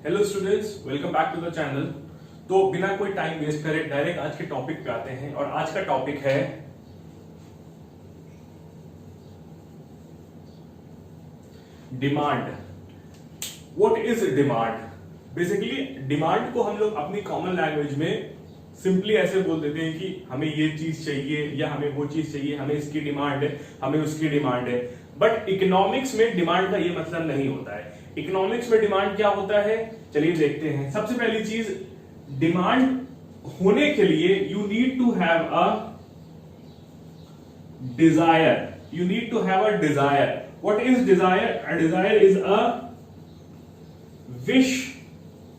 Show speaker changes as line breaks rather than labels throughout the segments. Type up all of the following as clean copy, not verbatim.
Hello students, welcome back to the channel. तो बिना कोई टाइम वेस्ट करे डायरेक्ट आज के टॉपिक पे आते हैं और आज का टॉपिक है demand. What is demand? Basically demand को हम लोग अपनी कॉमन लैंग्वेज में सिंपली ऐसे बोल देते हैं कि हमें ये चीज चाहिए या हमें वो चीज चाहिए, हमें इसकी डिमांड है, हमें उसकी डिमांड है। बट इकोनॉमिक्स में डिमांड का ये मतलब नहीं होता है। इकोनॉमिक्स में डिमांड क्या होता है, चलिए देखते हैं। सबसे पहली चीज, डिमांड होने के लिए you need to have a desire. You need to have a desire. What is desire? A desire is a wish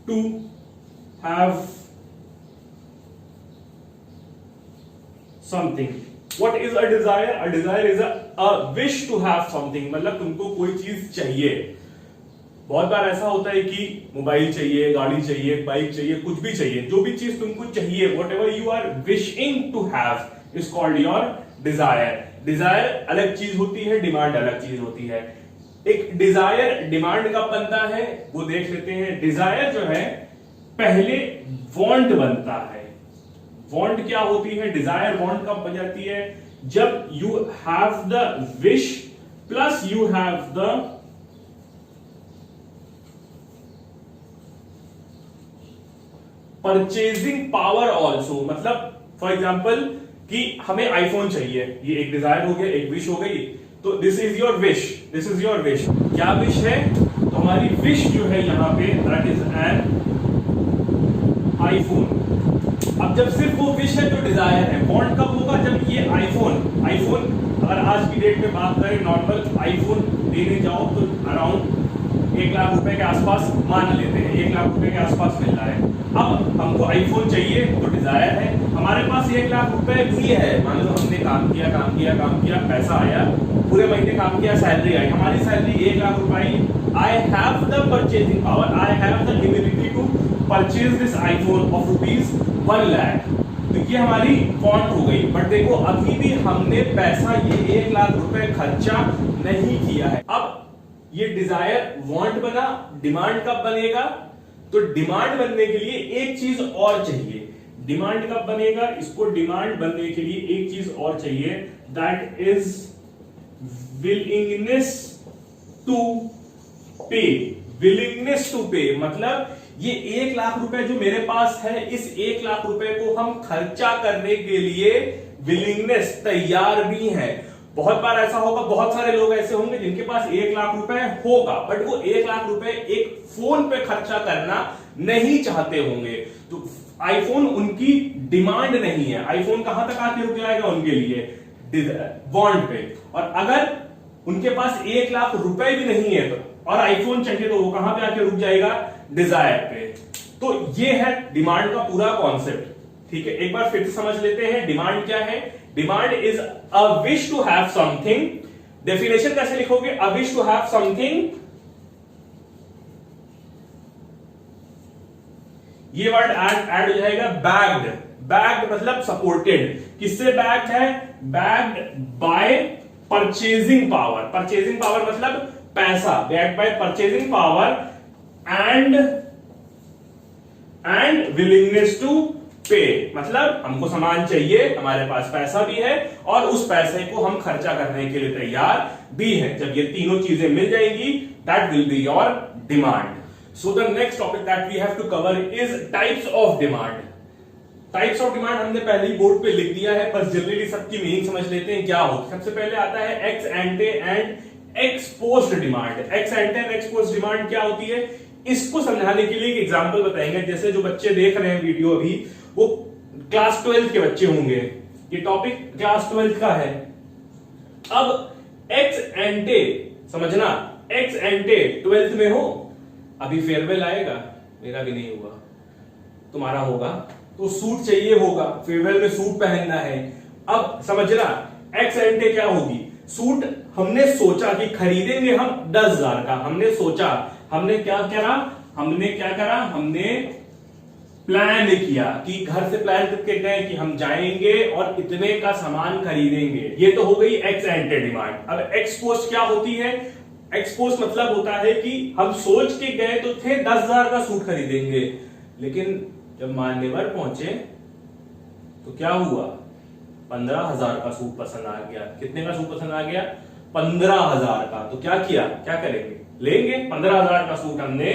to have something. What is a desire? A desire is a wish to have something। मतलब तुमको कोई चीज चाहिए। बहुत बार ऐसा होता है कि मोबाइल चाहिए, गाड़ी चाहिए, बाइक चाहिए, कुछ भी चाहिए। जो भी चीज तुमको चाहिए, whatever you are wishing to have is called your desire। Desire अलग चीज होती है, डिमांड अलग चीज होती है। एक डिजायर डिमांड कब बनता है वो देख लेते हैं। डिजायर जो है पहले वांट बनता है। वांट क्या होती है? डिजायर वांट कब बन जाती है? जब you have the wish plus you have the purchasing power also. मतलब फॉर एग्जाम्पल कि हमें आईफोन चाहिए, ये एक डिजायर हो गया, एक विश हो गई। तो this is your wish, this is your wish. क्या विश है? तो हमारी विश जो है यहां पे दैट इज एन आईफोन। अब जब सिर्फ वो विश है तो डिजायर है। वांट कब होगा? जब ये आईफोन अगर आज की डेट में बात करें, नॉर्मल आईफोन लेने जाओ तो अराउंड 1 लाख रुपए के आसपास मान लेते हैं, 1 लाख रुपए के आसपास मिल रहा है। अब हमको आईफोन चाहिए तो डिजायर है। हमारे पास 1 लाख रुपए भी है। मान लो हमने काम किया, पैसा आया, पूरे महीने काम किया, सैलरी आई, हमारी सैलरी 1 लाख रुपए। I have the purchasing power, I have the ability to purchase this iPhone of rupees 1 lakh. तो ये हमारी वांट हो गई। बट देखो अभी भी हमने पैसा ये 1 लाख रुपए खर्चा नहीं किया है। अब ये डिजायर वांट बना, डिमांड कब बनेगा? तो डिमांड बनने के लिए एक चीज और चाहिए। डिमांड कब बनेगा? इसको डिमांड बनने के लिए एक चीज और चाहिए, दैट इज विलिंगनेस टू पे। विलिंगनेस टू पे मतलब ये 1 लाख रुपए जो मेरे पास है, इस 1 लाख रुपए को हम खर्चा करने के लिए विलिंगनेस, तैयार भी है। बहुत बार ऐसा होगा, बहुत सारे लोग ऐसे होंगे जिनके पास 1 लाख रुपए होगा बट वो 1 लाख रुपए एक फोन पे खर्चा करना नहीं चाहते होंगे। तो आईफोन उनकी डिमांड नहीं है। आईफोन कहां तक आके रुक जाएगा उनके लिए? वांट पे। और अगर उनके पास 1 लाख रुपए भी नहीं है और आईफोन चाहिए तो वो कहां पे आके रुक जाएगा? डिजायर पे। तो ये है डिमांड का पूरा कॉन्सेप्ट। ठीक है, एक बार फिर से समझ लेते हैं डिमांड क्या है। Demand is a wish to have something. Definition कैसे लिखोगे? A wish to have something. ये वर्ड ऐड हो जाएगा बैग्ड। बैग्ड मतलब सपोर्टेड। किससे बैग्ड है? Backed by purchasing power. Purchasing power मतलब पैसा। Backed by purchasing power and willingness to pay. मतलब हमको सामान चाहिए, हमारे पास पैसा भी है और उस पैसे को हम खर्चा करने के लिए तैयार भी है। जब ये तीनों चीजें मिल जाएंगी, that will be your demand. So the next topic that we have to cover is types of demand. Types of demand हमने पहले ही बोर्ड पे लिख दिया है, बस जनरली सबकी मीनिंग समझ लेते हैं क्या होती है। सबसे पहले आता है x एंटे and x post demand. X एंटे and x post demand क्या होती है, इसको समझाने के लिए एक एग्जांपल बताएंगे। जैसे जो बच्चे देख रहे हैं वीडियो अभी, वो क्लास 12 के बच्चे होंगे। ये टॉपिक क्लास 12 का है। अब एक्स एंटे समझना, एक्स एंटे 12th में हो, अभी फेयरवेल आएगा, मेरा भी नहीं हुआ, तुम्हारा होगा, तो सूट चाहिए होगा, फेयरवेल में सूट पहनना है। अब समझना एक्स एंटे क्या होगी। सूट हमने सोचा कि खरीदेंगे हम 10,000 का, हमने सोचा, हमने क्या करा, हमने प्लान किया कि घर से प्लान करके गए कि हम जाएंगे और इतने का सामान खरीदेंगे। ये तो हो गई एक्स एंटे डिमांड। अब एक्स पोस्ट क्या होती है? एक्सपोज मतलब होता है कि हम सोच के गए तो थे 10,000 का सूट खरीदेंगे, लेकिन जब मान्यवर पहुंचे तो क्या हुआ, 15,000 का सूट पसंद आ गया। कितने का सूट पसंद आ गया? 15,000 का। तो क्या किया, क्या करेंगे, लेंगे। 15,000 का सूट हमने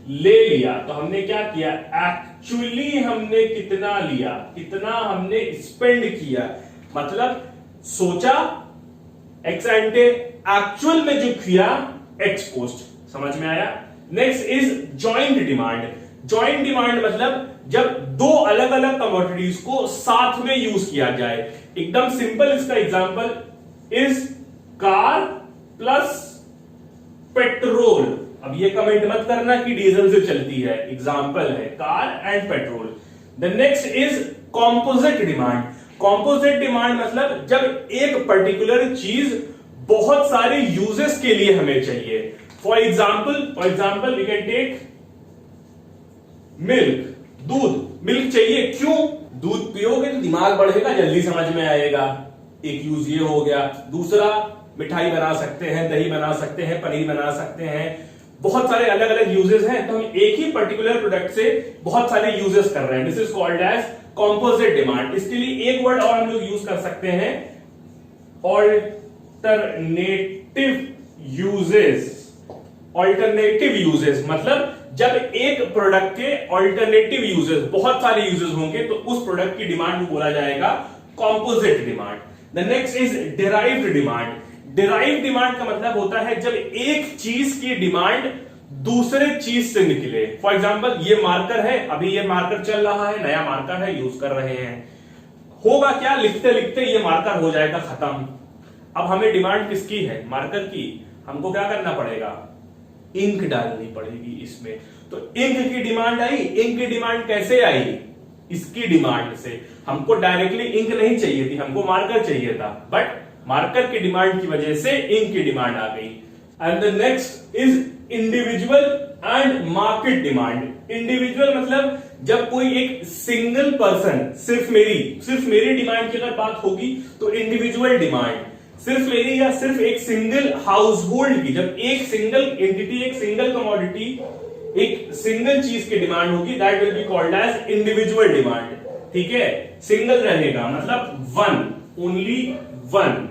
ले लिया, तो हमने क्या किया, एक्चुअली हमने कितना लिया, कितना हमने स्पेंड किया, मतलब सोचा एक्स एंटे, एक्चुअल में जो किया एक्स पोस्ट। समझ में आया? Next is joint demand. Joint demand मतलब जब दो अलग अलग कमोडिटीज को साथ में यूज किया जाए। एकदम सिंपल इसका example is car plus petrol. अब ये कमेंट मत करना कि डीजल से चलती है, एग्जांपल है car and petrol. The next is composite demand. Composite demand मतलब जब एक पर्टिकुलर चीज बहुत सारे यूजेस के लिए हमें चाहिए। For example we can take milk, दूध। मिल्क चाहिए, क्यों? दूध पियोगे तो दिमाग बढ़ेगा, जल्दी समझ में आएगा। एक यूज ये हो गया। दूसरा, मिठाई बना सकते हैं, दही बना सकते हैं, पनीर बना सकते हैं, बहुत सारे अलग अलग यूजेस हैं। तो हम एक ही पर्टिकुलर प्रोडक्ट से बहुत सारे यूजेस कर रहे हैं। This is called as composite demand. इसके लिए एक वर्ड और हम लोग यूज कर सकते हैं, ऑल्टरनेटिव यूजेस। ऑल्टरनेटिव यूजेस मतलब जब एक प्रोडक्ट के ऑल्टरनेटिव यूजेस, बहुत सारे यूजेस होंगे, तो उस प्रोडक्ट की डिमांड को बोला जाएगा composite demand. The next is derived demand. Derived demand का मतलब होता है जब एक चीज की डिमांड दूसरे चीज से निकले। फॉर एग्जाम्पल ये मार्कर है, अभी ये मार्कर चल रहा है, नया मार्कर है, यूज कर रहे हैं। होगा क्या, लिखते लिखते ये मार्कर हो जाएगा खत्म। अब हमें डिमांड किसकी है, मार्कर की। हमको क्या करना पड़ेगा, इंक डालनी पड़ेगी इसमें। तो इंक की डिमांड आई। इंक की डिमांड कैसे आई, इसकी डिमांड से। हमको डायरेक्टली इंक नहीं चाहिए थी, हमको मार्कर चाहिए था, बट मार्कर की डिमांड की वजह से इंक की डिमांड आ गई। And the next is individual and market demand. Individual मतलब जब कोई एक सिंगल पर्सन, सिर्फ मेरी डिमांड की अगर बात होगी तो इंडिविजुअल डिमांड। सिर्फ मेरी या सिर्फ एक सिंगल हाउस होल्ड की, जब एक सिंगल एंटिटी, एक सिंगल कमोडिटी, एक सिंगल चीज की डिमांड होगी, that will be called as individual demand. ठीक है, सिंगल रहेगा मतलब वन, ओनली वन।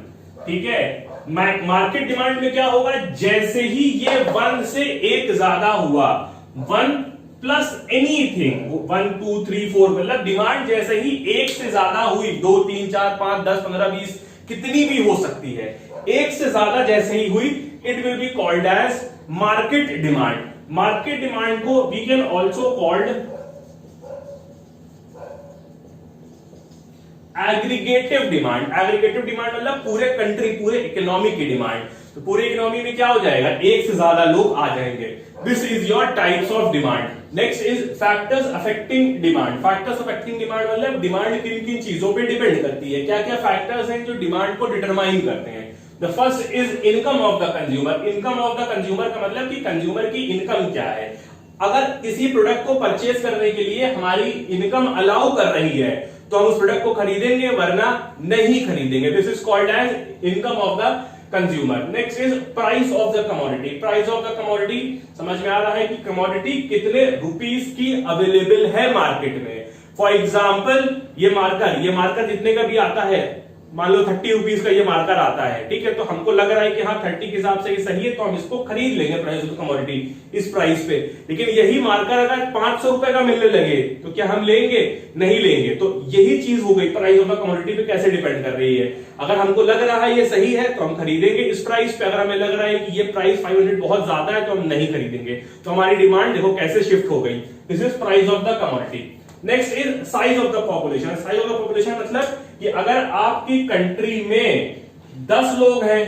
ठीक है, मार्केट डिमांड में क्या होगा, जैसे ही ये वन से एक ज्यादा हुआ, वन प्लस एनीथिंग, 1 2 3 4, मतलब डिमांड जैसे ही एक से ज्यादा हुई, 2 3 4 5 10 15 20 कितनी भी हो सकती है, एक से ज्यादा जैसे ही हुई, it will be called as market demand. Market demand को we can also called aggregative demand. Aggregative demand मतलब पूरे कंट्री, पूरे इकोनॉमी की डिमांड। तो पूरे इकोनॉमी में क्या हो जाएगा, एक से ज्यादा लोग आ जाएंगे। This is your types of demand. Next is factors affecting demand. Factors affecting demand मतलब डिमांड किन किन चीजों पे डिपेंड करती है, क्या क्या फैक्टर्स हैं जो डिमांड को डिटरमाइन करते हैं। The first is income of the consumer. Income of the consumer का मतलब कि कंज्यूमर की इनकम क्या है। अगर किसी प्रोडक्ट को परचेज करने के लिए हमारी इनकम अलाउ कर रही है तो हम उस प्रोडक्ट को खरीदेंगे, वरना नहीं खरीदेंगे। This is called as income of the consumer. Next is price of the commodity. Price of the commodity समझ में आ रहा है कि कमोडिटी कितने रुपीस की अवेलेबल है मार्केट में। फॉर एग्जाम्पल ये मार्कर जितने का भी आता है, मान लो 30 रुपीज का ये मार्कर आता है, ठीक है, तो हमको लग रहा है कि हाँ 30 के हिसाब से ये सही है, तो हम इसको खरीद लेंगे प्राइस ऑफ कमोडिटी इस प्राइस पे। लेकिन यही मार्कर अगर 500 रुपए का मिलने लगे तो क्या हम लेंगे, नहीं लेंगे। तो यही चीज हो गई, प्राइस ऑफ द कमोडिटी पे कैसे डिपेंड कर रही है। अगर हमको लग रहा है ये सही है तो हम खरीदेंगे इस प्राइस पे, अगर हमें लग रहा है कि ये प्राइस 500 बहुत ज्यादा है तो हम नहीं खरीदेंगे। तो हमारी डिमांड देखो कैसे शिफ्ट हो गई। This is price of the commodity. Next is size of the population. Size of the population मतलब कि अगर आपकी कंट्री में 10 लोग हैं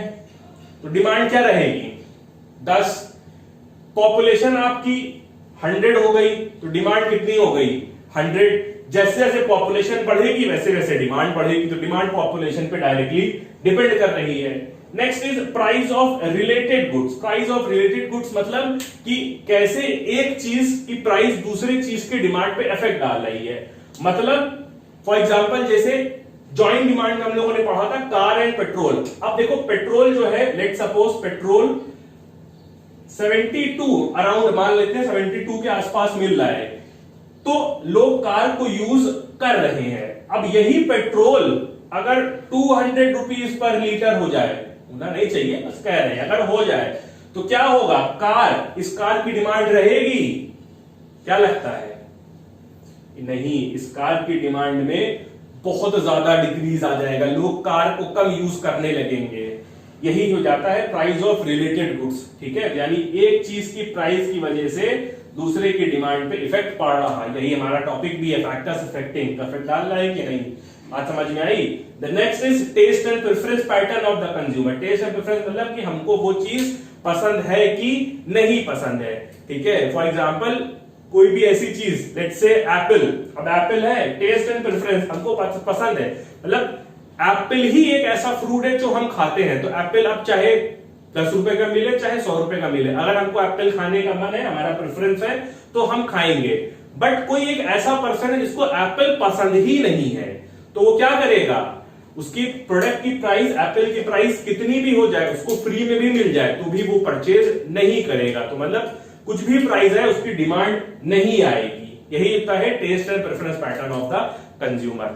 तो डिमांड क्या रहेगी, 10। पॉपुलेशन आपकी 100 हो गई तो डिमांड कितनी हो गई, 100। जैसे जैसे पॉपुलेशन बढ़ेगी वैसे वैसे डिमांड बढ़ेगी, तो डिमांड पॉपुलेशन पे डायरेक्टली डिपेंड कर रही है। Next is price of related goods. Price of related goods मतलब कि कैसे एक चीज की प्राइस दूसरी चीज की डिमांड पे इफेक्ट डाल रही है। मतलब फॉर एग्जांपल जैसे जॉइंट डिमांड में हम लोगों ने पढ़ा था कार एंड पेट्रोल। अब देखो पेट्रोल जो है, लेट सपोज पेट्रोल 72 अराउंड मान लेते हैं 72 के आसपास मिल रहा है, तो लोग कार को यूज कर रहे हैं। अब यही पेट्रोल अगर 200 रुपीज पर लीटर हो जाए, होना नहीं चाहिए बस कह रहे हैं, अगर हो जाए तो क्या होगा, इस कार की डिमांड रहेगी? क्या लगता है? नहीं, इस कार की डिमांड में बहुत ज्यादा डिक्रीज आ जाएगा, लोग कार को कम यूज करने लगेंगे। यही हो जाता है प्राइस ऑफ रिलेटेड गुड्स, ठीक है, यानी एक चीज की प्राइस की वजह से दूसरे की डिमांड पे इफेक्ट पड़ रहा है। यही हमारा टॉपिक भी है, फैक्टर्स अफेक्टिंग। इफेक्ट डाल रहा है कि नहीं, बात समझ में आई? The next is taste and preference pattern of the consumer. Taste and preference मतलब कि हमको वो चीज पसंद है कि नहीं पसंद है, ठीक है। फॉर एग्जाम्पल कोई भी ऐसी चीज, लेट्स से एप्पल, अब एप्पल है, टेस्ट एंड प्रेफरेंस हमको पसंद है, मतलब एप्पल ही एक ऐसा फ्रूट है जो हम खाते हैं, तो एप्पल अब चाहे 10 रुपए का मिले चाहे 100 रुपए का मिले, अगर हमको एप्पल खाने का मन है, हमारा प्रेफरेंस है, तो हम खाएंगे। बट कोई एक ऐसा पर्सन है जिसको एप्पल पसंद ही नहीं है, तो वो क्या करेगा, उसकी प्रोडक्ट की प्राइस, एप्पल की प्राइस कितनी भी हो जाए, उसको फ्री में भी मिल जाए तो भी वो परचेज नहीं करेगा। तो मतलब कुछ भी प्राइस है उसकी डिमांड नहीं आएगी। यही होता है taste and preference pattern of the consumer.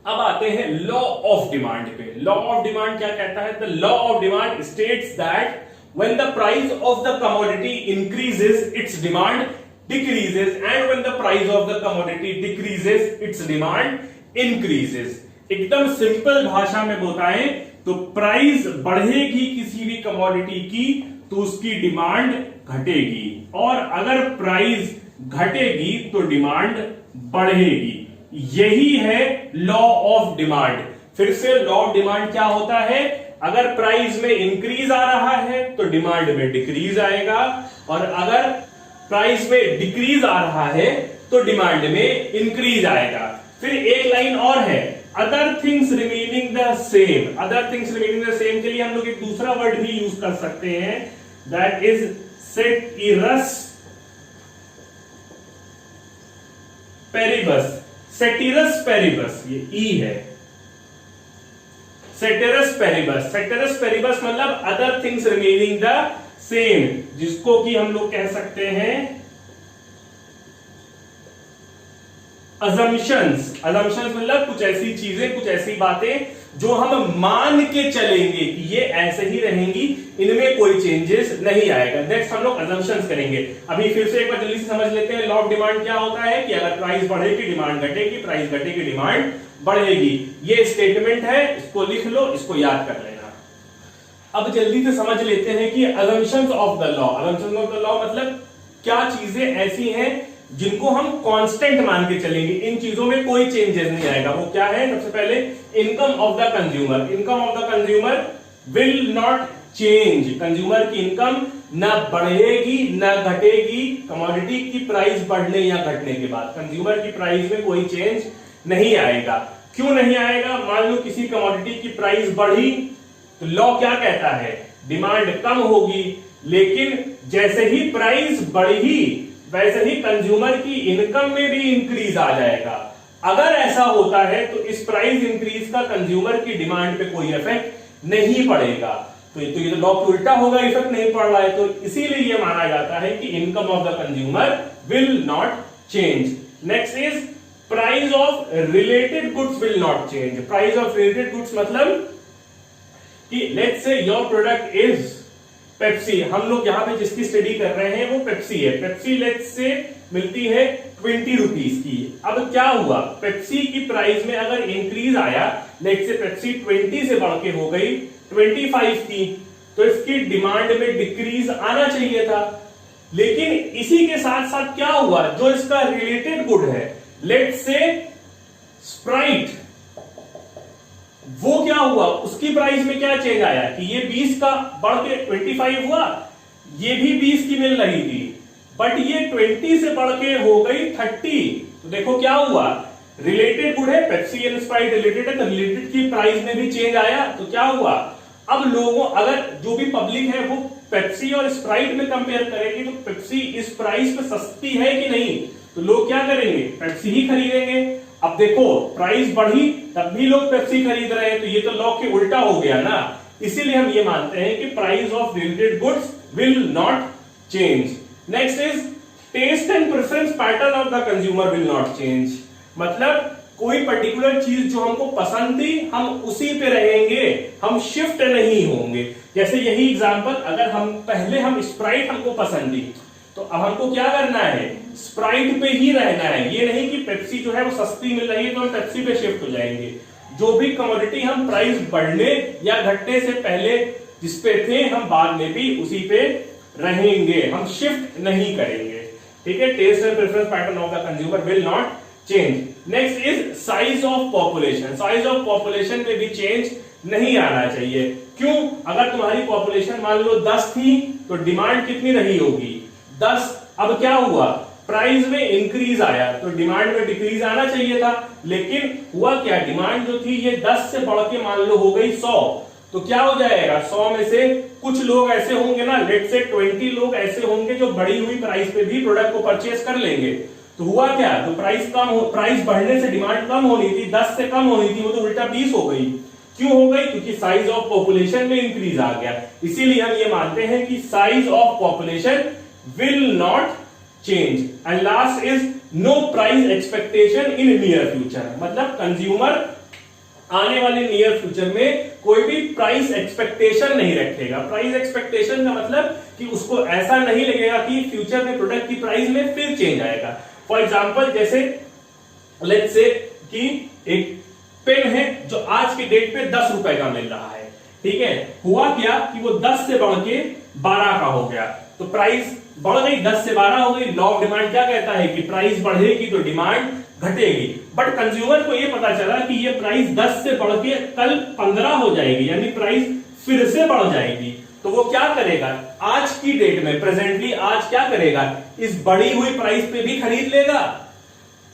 अब आते हैं लॉ ऑफ डिमांड पे। लॉ ऑफ डिमांड क्या कहता है? The law of demand states that when the price of the commodity increases its demand decreases, and when the price of the commodity decreases its demand increases. एकदम simple भाषा में बताएं तो price बढ़ेगी किसी भी कमोडिटी की तो उसकी डिमांड घटेगी, और अगर प्राइस घटेगी तो डिमांड बढ़ेगी। यही है लॉ ऑफ डिमांड। फिर से लॉ ऑफ डिमांड क्या होता है? अगर प्राइस में इंक्रीज आ रहा है तो डिमांड में डिक्रीज आएगा, और अगर प्राइस में डिक्रीज आ रहा है तो डिमांड में इंक्रीज आएगा। फिर एक लाइन और है, other things remaining the same. Other things remaining the same के लिए हम लोग एक दूसरा वर्ड भी यूज कर सकते हैं, दैट इज सेटिरस पेरिबस। सेटिरस पेरिबस, ये ई है, सेटिरस पेरिबस। सेटिरस पेरिबस मतलब other things remaining the same, जिसको कि हम लोग कह सकते हैं अजम्पशंस। अजम्पशंस मतलब कुछ ऐसी चीजें, कुछ ऐसी बातें जो हम मान के चलेंगे कि ये ऐसे ही रहेंगी, इनमें कोई चेंजेस नहीं आएगा। नेक्स्ट हम लोग अजम्पशंस करेंगे। अभी फिर से एक बार जल्दी से समझ लेते हैं लॉ ऑफ डिमांड क्या होता है, कि अगर प्राइस बढ़ेगी डिमांड घटेगी, प्राइस घटेगी डिमांड बढ़ेगी। ये स्टेटमेंट है, इसको लिख लो, इसको याद कर लेना। अब जल्दी से समझ लेते हैं कि assumptions of the law. Assumptions of the law मतलब क्या चीजें ऐसी हैं जिनको हम कांस्टेंट मान के चलेंगे, इन चीजों में कोई चेंजेस नहीं आएगा। वो क्या है? सबसे पहले income of the consumer. Income of the consumer will not change. Consumer की इनकम न बढ़ेगी न घटेगी कमोडिटी की प्राइस बढ़ने या घटने के बाद। कंज्यूमर की प्राइस में कोई चेंज नहीं आएगा। क्यों नहीं आएगा? मान लो किसी कमोडिटी की प्राइस बढ़ी तो लॉ क्या कहता है? डिमांड कम होगी, लेकिन जैसे ही प्राइस बढ़ी वैसे ही कंज्यूमर की इनकम में भी इंक्रीज आ जाएगा। अगर ऐसा होता है तो इस प्राइस इंक्रीज का कंज्यूमर की डिमांड पे कोई इफेक्ट नहीं पड़ेगा। तो ये तो लॉ के उल्टा होगा, इफेक्ट नहीं पड़ रहा है, तो इसीलिए ये माना जाता है कि income of the consumer will not change. Next is price of related goods will not change. Price of related goods मतलब कि let's say your product is Pepsi. हम लोग यहाँ पे जिसकी स्टडी कर रहे हैं वो पेप्सी है। पेप्सी लेट्स से मिलती है 20 रुपीज की। अब क्या हुआ, पेप्सी की प्राइस में अगर इंक्रीज आया, लेट्स से पेप्सी 20 से बढ़ के हो गई 25 की, तो इसकी डिमांड में डिक्रीज आना चाहिए था। लेकिन इसी के साथ साथ क्या हुआ, जो इसका रिलेटेड गुड है, लेट्स से स्प्राइट, वो क्या हुआ, उसकी प्राइस में क्या चेंज आया कि ये 20 का बढ़ के 25 हुआ, ये भी 20 की मिल रही थी, बट ये 20 से बढ़ के हो गई 30। तो देखो क्या हुआ, रिलेटेड गुड है, पेप्सी एंड स्प्राइट रिलेटेड है, तो रिलेटेड की प्राइस में भी चेंज आया। तो क्या हुआ, अब लोगों, अगर जो भी पब्लिक है वो पेप्सी और स्प्राइट में कंपेयर करेगी, तो पेप्सी इस प्राइस पे सस्ती है कि नहीं, तो लोग क्या करेंगे, पेप्सी ही खरीदेंगे। अब देखो प्राइस बढ़ी तब भी लोग पेप्सी खरीद रहे हैं, तो ये तो लॉ के उल्टा हो गया ना। इसीलिए हम ये मानते हैं कि price of related goods will not change. Next is taste and preference pattern of the consumer will not change. मतलब कोई पर्टिकुलर चीज जो हमको पसंद थी हम उसी पे रहेंगे, हम शिफ्ट नहीं होंगे। जैसे यही एग्जांपल, अगर हम स्प्राइट हमको पसंद थी तो अब हमको क्या करना है, स्प्राइट पे ही रहना है। ये नहीं कि पेप्सी जो है वो सस्ती मिल रही है तो हम पेप्सी पे शिफ्ट हो जाएंगे। जो भी कमोडिटी हम प्राइस बढ़ने या घटने से पहले जिस पे थे हम बाद में भी उसी पे रहेंगे, हम शिफ्ट नहीं करेंगे। ठीक है, taste and preference pattern of the consumer will not change. Next is size of population. Size of population में भी चेंज नहीं आना चाहिए। क्यों? अगर तुम्हारी पॉपुलेशन मान लो 10 थी तो डिमांड कितनी रही होगी, 10। अब क्या हुआ, प्राइस में इंक्रीज आया तो डिमांड में डिक्रीज आना चाहिए था, लेकिन हुआ क्या, डिमांड जो थी ये 10 से बढ़ के मान लो हो गई 100। तो क्या हो जाएगा, 100 में से कुछ लोग ऐसे होंगे ना, लेट से 20 लोग ऐसे होंगे जो बढ़ी हुई प्राइस पे भी प्रोडक्ट को परचेस कर लेंगे। तो हुआ क्या, तो प्राइस बढ़ने से डिमांड कम होनी थी, 10 से कम होनी थी, वो तो उल्टा 20 हो गई। क्यों हो गई, क्योंकि साइज ऑफ पॉपुलेशन में इंक्रीज आ गया। इसीलिए हम ये मानते हैं कि size of population will not change. And last is no price expectation in near future. मतलब कंज्यूमर आने वाले नियर फ्यूचर में कोई भी प्राइस एक्सपेक्टेशन नहीं रखेगा। प्राइस एक्सपेक्टेशन का मतलब कि उसको ऐसा नहीं लगेगा कि फ्यूचर में प्रोडक्ट की प्राइस में फिर चेंज आएगा। फॉर एग्जांपल, जैसे लेट्स से कि एक पेन है जो आज की डेट पे 10 रुपए का मिल रहा है। ठीक है, हुआ क्या कि वो 10 से बढ़ के 12 का हो गया, तो प्राइस बढ़ गई, 10 से 12 हो गई। लॉ ऑफ डिमांड क्या कहता है कि प्राइस बढ़ेगी तो डिमांड घटेगी। बट कंज्यूमर को ये पता चला कि ये प्राइस 10 से बढ़ के कल 15 हो जाएगी, यानी प्राइस फिर से बढ़ जाएगी। तो वो क्या करेगा, आज की डेट में प्रेजेंटली आज क्या करेगा, इस बढ़ी हुई प्राइस पे भी खरीद लेगा।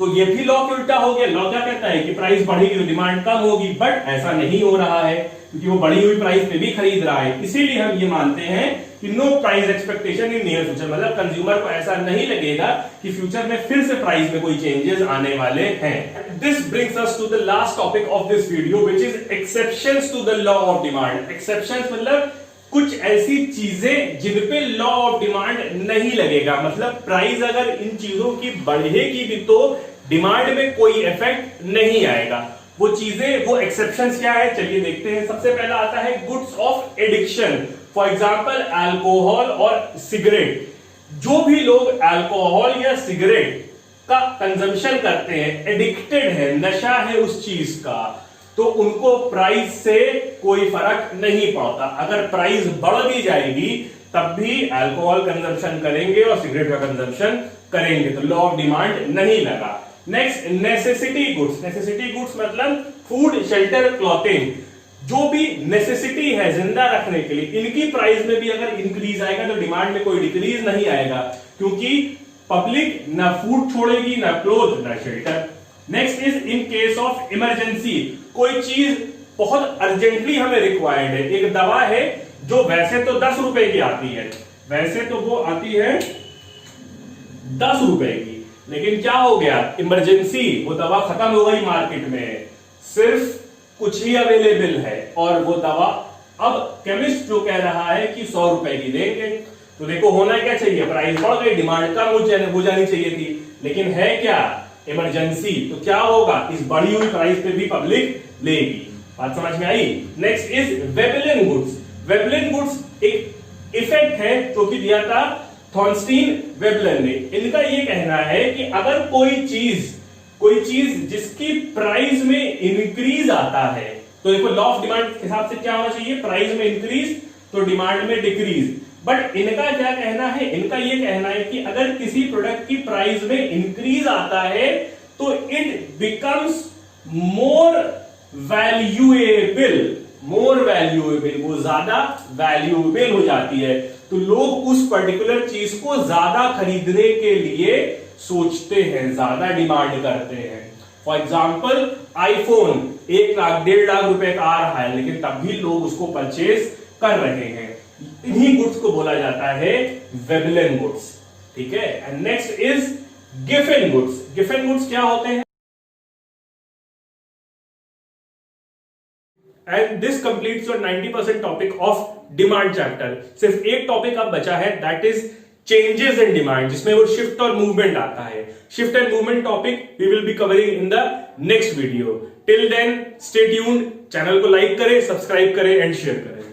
तो ये भी लॉ के उल्टा हो गया। लॉ क्या कहता है कि प्राइस बढ़ेगी तो डिमांड कम होगी, बट ऐसा नहीं हो रहा है क्योंकि वो बढ़ी हुई प्राइस पे भी खरीद रहा है। इसीलिए हम ये मानते हैं कि no price expectation in near future. मतलब कंज्यूमर को ऐसा नहीं लगेगा कि फ्यूचर में फिर से प्राइस में कोई चेंजेस आने वाले हैं। This brings us to the last topic of this video which is exceptions to the law of demand. Exceptions मतलब कुछ ऐसी चीजें जिन पे लॉ ऑफ डिमांड नहीं लगेगा। मतलब प्राइस अगर इन चीजों की बढ़ेगी भी तो डिमांड में कोई इफेक्ट नहीं आएगा। वो चीजें, वो एक्सेप्शंस क्या है, चलिए देखते हैं। सबसे पहला आता है goods of addiction. For example alcohol और सिगरेट। जो भी लोग अल्कोहल या सिगरेट का कंजम्पशन करते हैं, एडिक्टेड है, नशा है उस चीज का, तो उनको प्राइस से कोई फर्क नहीं पड़ता। अगर प्राइस बढ़ भी जाएगी तब भी अल्कोहल कंजम्पशन करेंगे और सिगरेट का कंजम्पशन करेंगे, तो लॉ ऑफ डिमांड नहीं लगा। Next necessity goods. Necessity goods मतलब फूड, शेल्टर, क्लॉथिंग। जो भी नेसेसिटी है जिंदा रखने के लिए, इनकी प्राइस में भी अगर इंक्रीज आएगा तो डिमांड में कोई डिक्रीज नहीं आएगा, क्योंकि पब्लिक ना फूड छोड़ेगी, ना क्लोथ, ना shelter. Next is in case of emergency. कोई चीज बहुत अर्जेंटली हमें रिक्वायर्ड है। एक दवा है जो वैसे तो 10 रुपए की आती है, वैसे तो वो आती है 10 रुपए की, लेकिन क्या हो गया, इमरजेंसी, वो दवा खत्म हो गई मार्केट में, सिर्फ कुछ ही अवेलेबल है और वो दवा अब केमिस्ट जो कह रहा है कि 100 रुपए की देंगे। तो देखो होना क्या चाहिए, प्राइस बढ़ गई, डिमांड कम हो जानी चाहिए थी, लेकिन है क्या, इमरजेंसी। तो क्या होगा, इस बढ़ी हुई प्राइस पे भी पब्लिक लेगी। बात समझ में आई। Next is Veblen goods. Veblen goods एक इफेक्ट है जो कि दिया था थॉर्नस्टीन वेबलिन ने। इनका ये कहना है कि अगर कोई चीज जिसकी प्राइस में इंक्रीज आता है, तो देखो लॉ ऑफ डिमांड के हिसाब से क्या होना चाहिए, प्राइस में इंक्रीज तो डिमांड में डिक्रीज। बट इनका क्या कहना है, इनका ये कहना है कि अगर किसी प्रोडक्ट की प्राइस में इंक्रीज आता है तो इट बिकम्स मोर वैल्यूएबल। वो ज्यादा वैल्यूएबल हो जाती है, तो लोग उस पर्टिकुलर चीज को ज्यादा खरीदने के लिए सोचते हैं, ज्यादा डिमांड करते हैं। For example iPhone 1 lakh 1.5 lakh रुपए का आ रहा है, लेकिन तब भी लोग उसको परचेज कर रहे हैं। इन्हीं गुड्स को बोला जाता है वेबलिन गुड्स। ठीक है, and next is Giffen goods. Giffen goods क्या होते हैं? And this completes your 90% topic of demand chapter. सिर्फ एक टॉपिक अब बचा है, that is changes in demand, जिसमें वो शिफ्ट और मूवमेंट आता है। Shift and movement topic we will be covering in the next video. Till then stay tuned, channel को लाइक करें, सब्सक्राइब करें एंड शेयर करें।